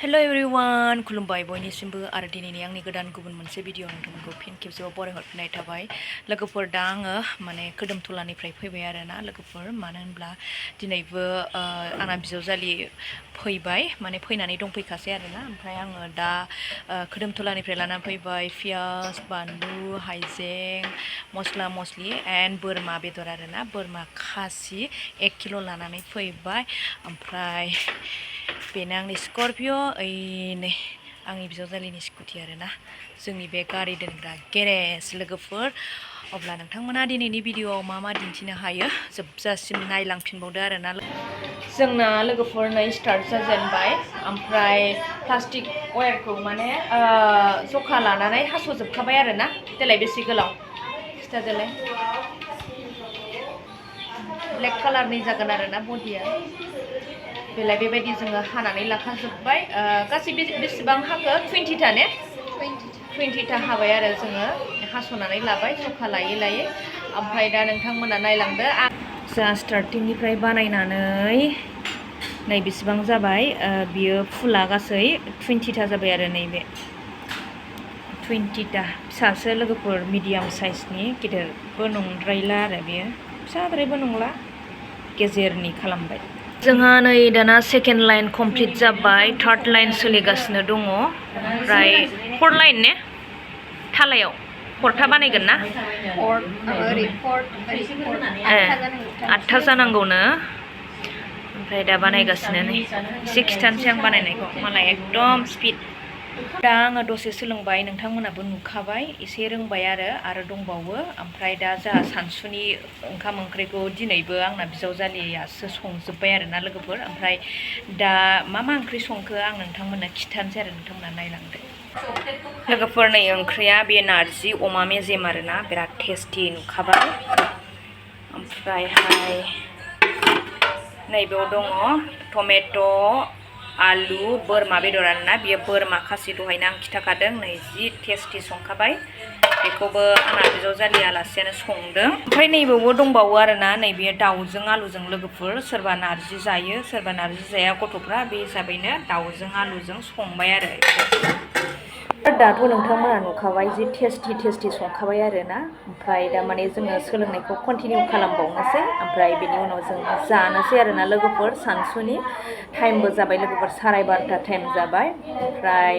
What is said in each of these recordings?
hello everyone खुलुमबाय बयनिसिमबो आरो दिनैनि आंनि गोदान गुबुन मोनसे भिडिअ नोंथांमोनखौ फिन खेबसेबाव बरायहरफिननाय थाबाय लोगोफोर दा आङो माने खोदोमथलानिफ्राय फैबाय आरोना लोगोफोर मानो होनब्ला दिनैबो आंना बिजावजालि फैबाय माने फैनानै दंफैखासै आरोना ओमफ्राय आङो दा खोदोमथलानिफ्राय लानानै फैबाय पियास बानलु हाइजें मस्ला मस्लि एन्ड बोरमा बेदर आरोना बोरमा खासि 1 किल' लानानै फैबाय ओमफ्राय बेनो आंनि स्कर्पिय ओइनै आंनि बिजावजालिनि स्कुटि आरोना जोंनि बे गारि दोनग्रा गेरेज लोगोफोर अब्ला नोंथांमोना दिनैनि भिडिअआव मा मा दिन्थिनो हायो जोबजासिम नायलांफिनबावदो आरोना जोंना लोगोफोर नै स्टार्ट जाजेनबाय ओमफ्राय प्लास्टिक वायारखौ माने जखा लानानै हास'जोबखाबाय आरोना देलाय बेसे गोलाव खिथादोलाय ब्लेक कालारनि जागोन आरोना बडिया बेलाय बेबायदि जोङो हानानै लाखाजोब्बाय गासै बेसेबां हाखो 20टा ने 20टा हाबाय आरो जोङो हास'नानै लाबाय जखा लायै लायै ओमफ्राय दा नोंथांमोना नायलांदो जा स्टार्टिंनिफ्राय बानायनानै नै बेसेबां जाबाय बियो फुला गासै 20टा जाबाय आरो नैबे 20टा फिसासो लोगोफोर मिडियाम साइजनि गिदिरबो नंद्रायला आरो बेयो फिसाद्रायबो नंला गेजेरनि खालामबाय जोंहा नै दाना सेकेन्ड लाइन कमप्लिट जाबाय थार्ड लाइन सोलिगासिनो दङ ओमफ्राय 4 लाइन ने थालायाव 4था बानायगोन ना 8था जानांगौनो ओमफ्राय दा बानायगासिनो नै एसे खिथानोसै आं बानायनायखौ मालाय एकदम स्पिड दा आङो दसे सोलोंबाय नोंथांमोनाबो नुखाबाय एसे रोंबाय आरो दंबावो ओमफ्राय दा जोंहा सानसुनि ओंखाम ओंख्रिखौ दिनैबो आंना बिजावजालियासो संजोब्बाय आरोना लोगोफोर ओमफ्राय दा मा ओंख्रि संखो आं नोंथांमोननो खिथानोसै आरो नोंथांमोना नायलांदो लोगोफोर नै ओंख्रिया बे नारजि अमा मेजेम आरोना बिराद टेस्टि नुखाबाय ओमफ्रायहाय नैबेयाव दङ टमेट' आलु बोरमा बेदर आरोना बियो बोरमा खासि दहायनो आं खिथाखादों नै जि टेस्टि संखाबाय बेखौबो आंना बिजावजालि आलासियानो संदों ओमफ्राय नैबेयावबो दंबावो आरोना नैबे दाउजों आलुजों लोगोफोर सोरबा नारजि जायो सोरबा नारजि जाया गथ'फ्रा बे हिसाबैनो दाउजों आलुजों संबाय आरो दाथ' नोंथांमोना नुखाबाय जि टेस्टि संखाबाय आरोना ओमफ्राय दा माने जोङो सोलोंनायखौ कन्टिनिउ खालामबावनोसै ओमफ्राय बेनि उनाव जों जानोसै आरोना लोगोफोर सानसुनि टाइमबो जाबाय लोगोफोर 12:30 टाइम जाबाय ओमफ्राय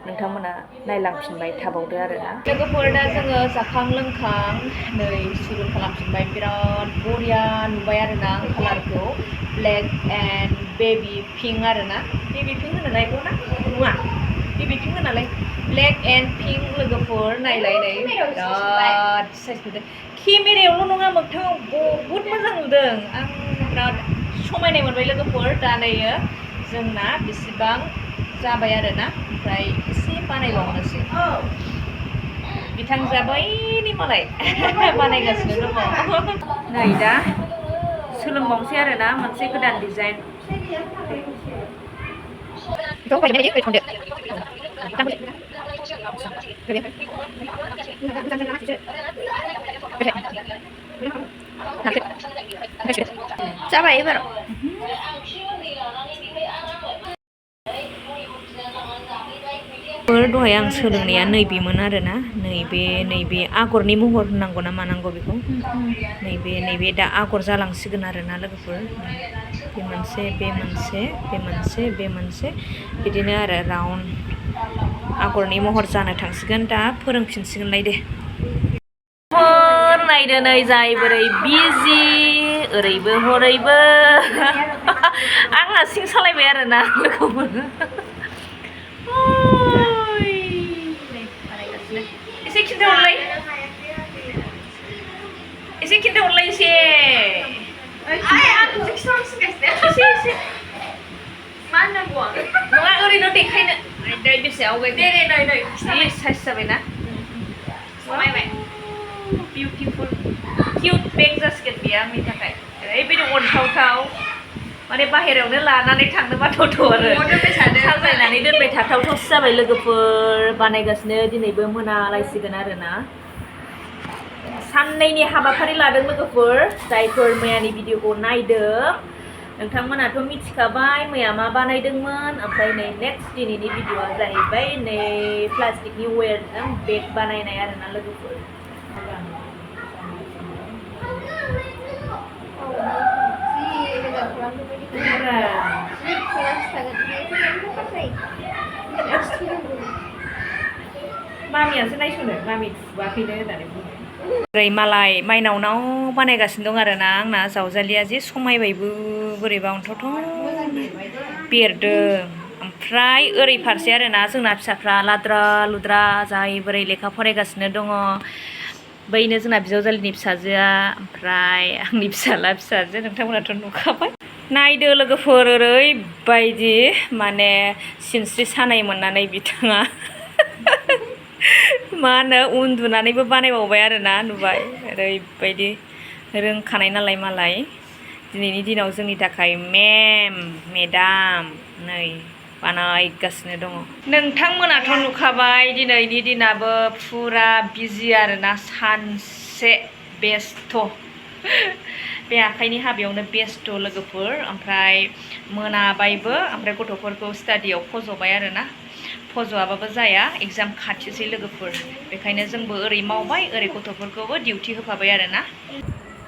नोंथंमोना नायलांफिनबाय थाबावदो आरोना लोगोफोर दा जोङो जाखां लोंखां नै सुरु खालामफिनबाय बिराद बरिया नुबाय आरोना कालारखौ ब्लेक एन्ड बेबी पिंक आरोना बेबी पिंक होनोना बेखौ ना नङा बेबी पिंक होनालाय ब्लेक एन्ड पिंक लोगोफोर नायलाय नै बिराद साइज नुदों केमेरायावल' नङा मोगथाङाव बहुद मोजां नुदों आं बिराद समायनाय मोनबाय लोगोफोर दा नैयो जोंना बेसेबां जाबाय आरोना ओमफ्राय एसे बानायबावनोसै बिथांजोआ बैनि मालाय बानायगासिनो दङ नै दा सोलोंबावनोसै आरोना मोनसे गोदान डिजाइन जाबाय एबार दहाय आं सोलोंनाया नैबेमोन आरोना नैबे आगरनि महर होनांगौ ना मानांगौ बेखौ नैबे दा आगर जालांसिगोन आरोना लोगोफोर बे मोनसे बिदिनो आरो राउन्ड आगरनि महर जानो थांसिगोन दा फोरोंफिनसिगोनलाय दे नायदो नै जाय बोरै बिजि ओरैबो हरैबो आं हारसिं सालायबाय आरोना लोगोफोर एसे खिन्थाहरलाय एसे मा होननांगौ नङा ओरैनो देखायनो बेसे आवगाय नै साइज जाबायना समायबाय बिउटिफुल किउट बेग जासिगोन बेयो आंनि थाखाय ओरैबायदि अनथावथाव माने बाहेरायावनो लानानै थांनो बाथावथाव आरो साजायनानै दोनबाय थाथावथावसो जाबाय लोगोफोर बानायगासिनो दिनैबो मोनालायसिगोन आरोना साननैनि हाबाफारि लादों लोगोफोर जायफोर मैयानि भिडिअखौ नायदों नोंथांमोनाथ' मिथिखाबाय मैया मा बानायदोंमोन ओमफ्राय नै नेक्स्ट दिनैनि भिडिअआ जाहैबाय नै प्लास्टिकनि वेरजों बेग बानायनाय आरोना लोगोफोर मामियासो नायसनो मामि थुवाखैनो होननानै बुङो ओरै मालाय माइनावनाव बानायगासिनो दं आरोना आंना जावजालिया जे समायबायबो बोरैबा अन्थ'थ' बेरदों ओमफ्राय ओरै फारसे आरोना जोंना फिसाफ्रा लाद्रा लुद्रा जाय बोरै लेखा फरायगासिनो दङ बैनो जोंना बिजावजालिनि फिसाजोआ ओमफ्राय आंनि फिसाला फिसाजो नोंथांमोनाथ' नुखाबाय नायदो लोगोफोर ओरैबायदि माने सिनस्रि सानाय मोननानै बिथाङा मा होनो उन्दुनानैबो बानायबावबाय आरोना नुबाय ओरैबायदि रोंखानाय नालाय मालाय दिनैनि दिनाव जोंनि थाखाय मेदाम नै बानायगासिनो दङ नोंथांमोनाथ' नुखाबाय दिनैनि दिनाबो फुरा बिजि आरोना सानसे बेस्थ' बे आखाइनि हाबायावनो बेस्थ' लोगोफोर ओमफ्राय मोनाबायबो ओमफ्राय गथ'फोरखौ स्टाडियाव फज'बाय आरोना फज'आबाबो जाया एग्जाम खाथिसै लोगोफोर बेखायनो जोंबो ओरै मावबाय ओरै गथ'फोरखौबो डिउटि होफाबाय आरोना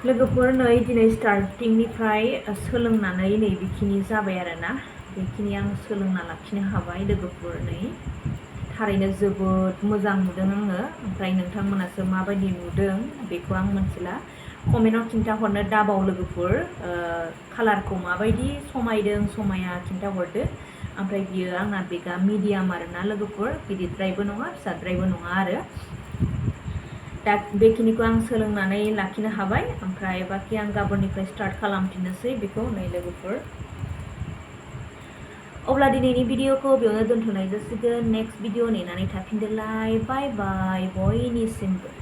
लोगोफोर नै दिनै स्टार्टिंनिफ्राय सोलोंनानै नै बेखिनि जाबाय आरोना बेखिनि आं सोलोंना लाखिनो हाबाय लोगोफोर नै थारैनो जोबोद मोजां नुदों आङो ओमफ्राय नोंथांमोनासो माबायदि नुदों बेखौ आं मिथिला कमेन्टआव खिन्थाहरनो दाबाव लोगोफोर कालारखौ माबायदि समायदों समाया खिन्थाहरदो ओमफ्राय बियो आंना बेगा मिडियाम आरोना लोगोफोर गिदिरद्रायबो नङा फिसाद्रायबो नङा आरो दा बेखिनिखौ आं सोलोंनानै लाखिनो हाबाय ओमफ्राय बाखि आं गाबोननिफ्राय स्टार्ट खालामफिननोसै बेखौ नै लोगोफोर अब्ला दिनैनि भिडिअखौ बेयावनो दोनथ'नाय जासिगोन नेक्स्ट भिडिअ नेनानै थाफिनदोलाय बाय बाय बयनिसिमबो